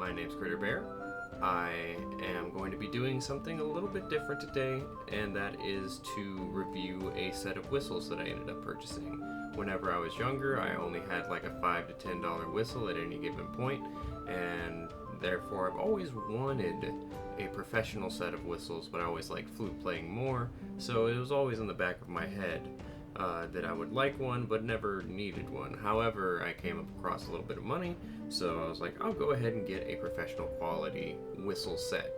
my name's Critter Bear. I am going to be doing something a little bit different today, and that is to review a set of whistles that I ended up purchasing. Whenever I was younger, I only had like a $5 to $10 whistle at any given point, and therefore I've always wanted a professional set of whistles, but I always liked flute playing more, so it was always in the back of my head that I would like one, but never needed one. However, I came across a little bit of money, so I was like, I'll go ahead and get a professional quality whistle set.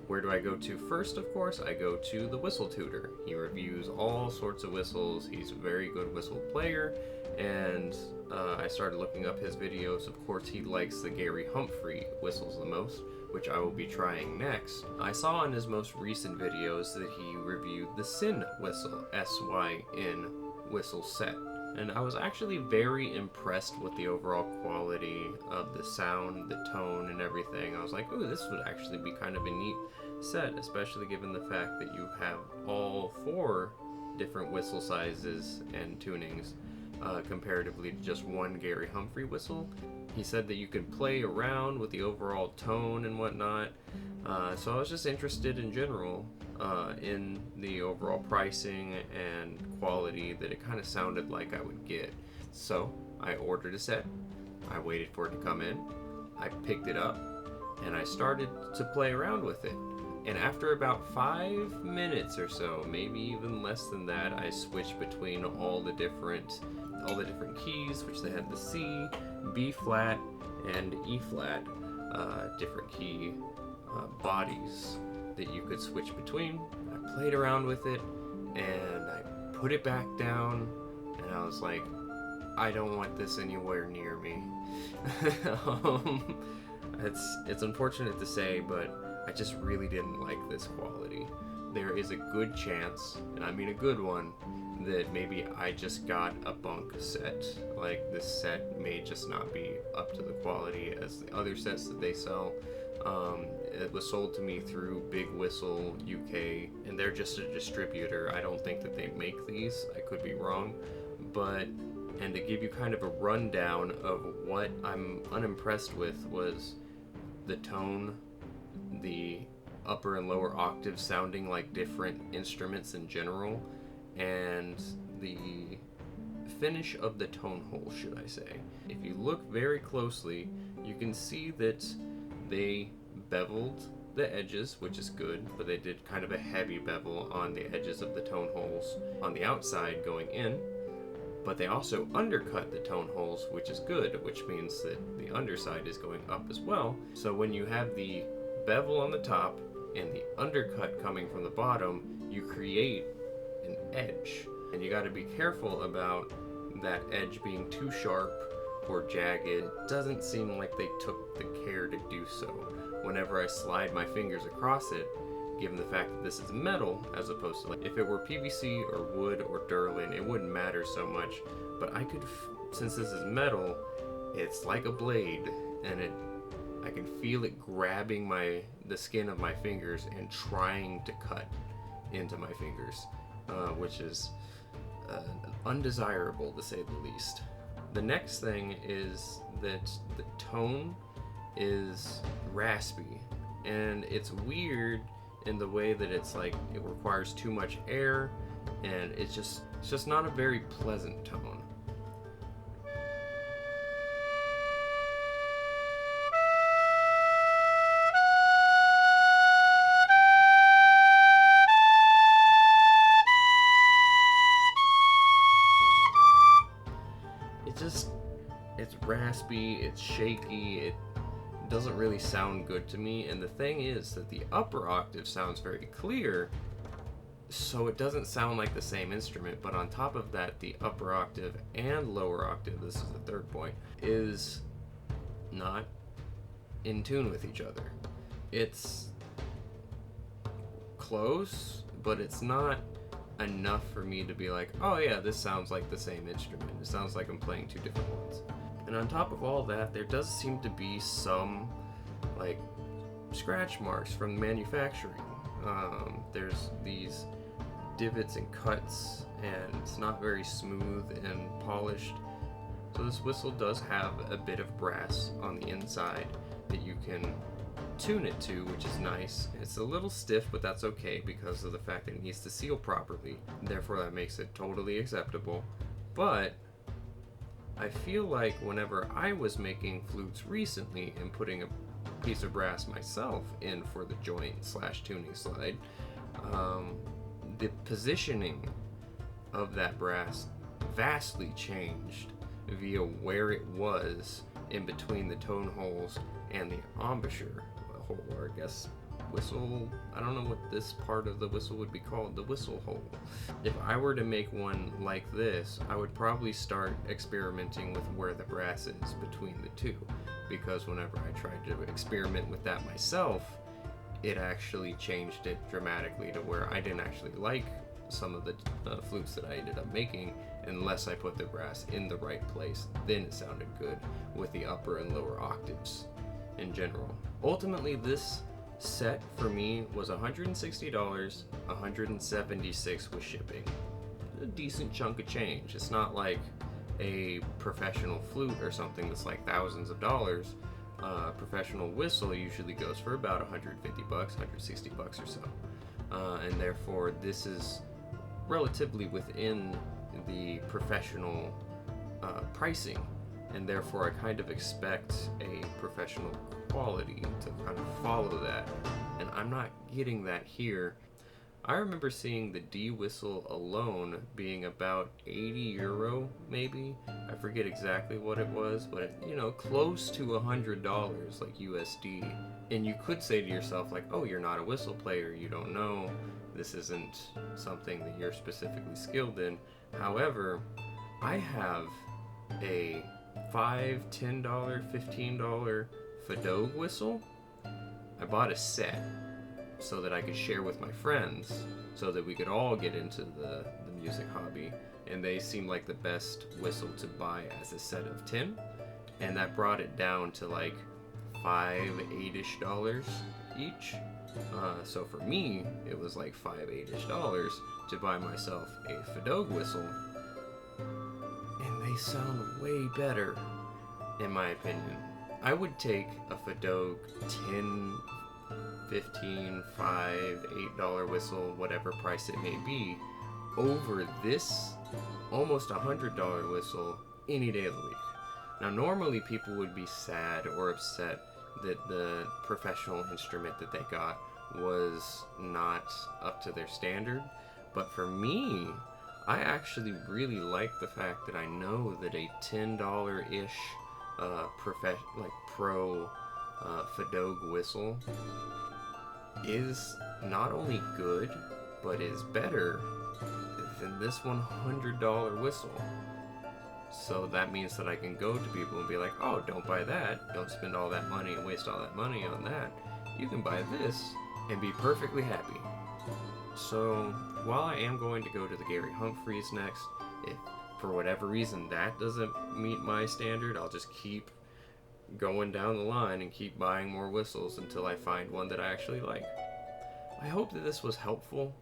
Where do I go to first? Of course, I go to the Whistle Tutor. He reviews all sorts of whistles. He's a very good whistle player, and I started looking up his videos. Of course, he likes the Gary Humphrey whistles the most, which I will be trying next. I saw in his most recent videos that he reviewed the Syn Whistle, S-Y-N whistle set. And I was actually very impressed with the overall quality of the sound, the tone, and everything. I was like, ooh, this would actually be kind of a neat set, especially given the fact that you have all 4 different whistle sizes and tunings, comparatively to just one Gary Humphrey whistle. He said that you could play around with the overall tone and whatnot, so I was just interested in general in the overall pricing and quality that it kind of sounded like I would get. So I ordered a set, I waited for it to come in, I picked it up, and I started to play around with it. And after about 5 minutes or so, maybe even less than that, I switched between all the different keys, which they had the C, B flat, and E flat, different key bodies that you could switch between. I played around with it, and I put it back down, and I was like, I don't want this anywhere near me. It's unfortunate to say, but I just really didn't like this quality. There is a good chance, and I mean a good one, that maybe I just got a bunk set. Like, this set may just not be up to the quality as the other sets that they sell. It was sold to me through Big Whistle UK, and they're just a distributor. I don't think that they make these. I could be wrong. And to give you kind of a rundown of what I'm unimpressed with was the tone, the upper and lower octaves sounding like different instruments in general, and the finish of the tone hole, should I say. If you look very closely, you can see that they beveled the edges, which is good, but they did kind of a heavy bevel on the edges of the tone holes on the outside going in, but they also undercut the tone holes, which is good, which means that the underside is going up as well. So when you have the bevel on the top and the undercut coming from the bottom, you create an edge, and you got to be careful about that edge being too sharp or jagged. It doesn't seem like they took the care to do so. Whenever I slide my fingers across it, given the fact that this is metal as opposed to, like, if it were PVC or wood or Durlin, it wouldn't matter so much, but I could, since this is metal, it's like a blade, and I can feel it grabbing the skin of my fingers and trying to cut into my fingers, which is undesirable to say the least. The next thing is that the tone is raspy, and it's weird in the way that it's like it requires too much air, and it's just not a very pleasant tone. It's raspy, it's shaky, it doesn't really sound good to me, and the thing is that the upper octave sounds very clear, so it doesn't sound like the same instrument, but on top of that, the upper octave and lower octave, this is the third point, is not in tune with each other. It's close, but it's not enough for me to be like, oh yeah, this sounds like the same instrument. It sounds like I'm playing 2 different ones. And on top of all that, there does seem to be some like scratch marks from manufacturing. There's these divots and cuts, and it's not very smooth and polished. So this whistle does have a bit of brass on the inside that you can tune it to, which is nice. It's a little stiff, but that's okay because of the fact that it needs to seal properly. Therefore, that makes it totally acceptable. But I feel like whenever I was making flutes recently and putting a piece of brass myself in for the joint / tuning slide, the positioning of that brass vastly changed via where it was in between the tone holes and the embouchure hole, or I guess whistle. I don't know what this part of the whistle would be called, the whistle hole. If I were to make one like this, I would probably start experimenting with where the brass is between the two, because whenever I tried to experiment with that myself, it actually changed it dramatically to where I didn't actually like some of the flutes that I ended up making unless I put the brass in the right place. Then it sounded good with the upper and lower octaves in general. Ultimately, this set for me was $160, $176 with shipping. A decent chunk of change. It's not like a professional flute or something that's like thousands of dollars. Professional whistle usually goes for about 150 bucks, 160 bucks or so. And therefore this is relatively within the professional pricing, and therefore I kind of expect a professional quality to kind of follow that, and I'm not getting that here. I remember seeing the D whistle alone being about 80 euro, maybe. I forget exactly what it was, but close to $100, like USD. And you could say to yourself, like, oh, you're not a whistle player, you don't know. This isn't something that you're specifically skilled in. However, I have a $5, $10, $15 Feadog whistle. I bought a set so that I could share with my friends, so that we could all get into the music hobby, and they seemed like the best whistle to buy as a set of 10, and that brought it down to like $5-8-ish each. So for me, it was like $5-8-ish to buy myself a Feadog whistle, and they sound way better, in my opinion. I would take a Feadog 10, 15, $5, $8 whistle, whatever price it may be, over this almost $100 whistle any day of the week. Now, normally people would be sad or upset that the professional instrument that they got was not up to their standard, but for me, I actually really like the fact that I know that a $10-ish pro Feadog whistle is not only good, but is better than this $100 whistle. So that means that I can go to people and be like, oh, don't buy that. Don't spend all that money and waste all that money on that. You can buy this and be perfectly happy. So while I am going to go to the Gary Humphreys next, if for whatever reason that doesn't meet my standard, I'll just keep going down the line and keep buying more whistles until I find one that I actually like. I hope that this was helpful.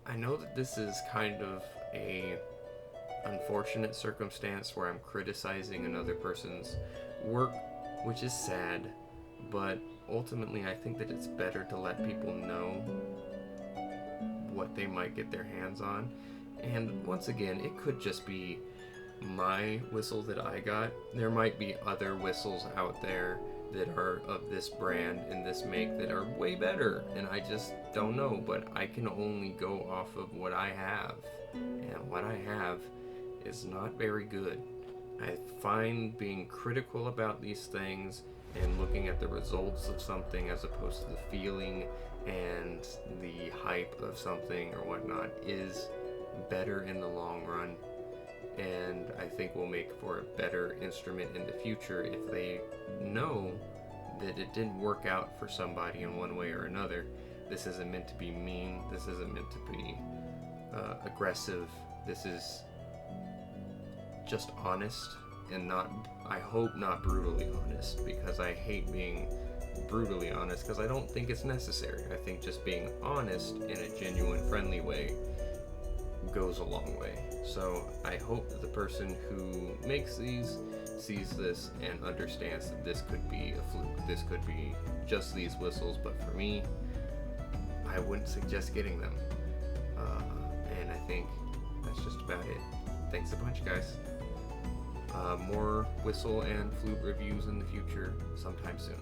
I know that this is kind of a unfortunate circumstance where I'm criticizing another person's work, which is sad, but ultimately I think that it's better to let people know what they might get their hands on. And once again, it could just be my whistle that I got. There might be other whistles out there that are of this brand and this make that are way better, and I just don't know, but I can only go off of what I have, and what I have is not very good. I find being critical about these things and looking at the results of something as opposed to the feeling and the hype of something or whatnot is better in the long run, and I think will make for a better instrument in the future if they know that it didn't work out for somebody in one way or another. This isn't meant to be mean, this isn't meant to be aggressive, this is just honest, and not, I hope, not brutally honest, because I hate being brutally honest because I don't think it's necessary. I think just being honest in a genuine, friendly way goes a long way. So I hope that the person who makes these sees this and understands that this could be a fluke. This could be just these whistles, but for me, I wouldn't suggest getting them. And I think that's just about it. Thanks a bunch, guys. More whistle and flute reviews in the future sometime soon.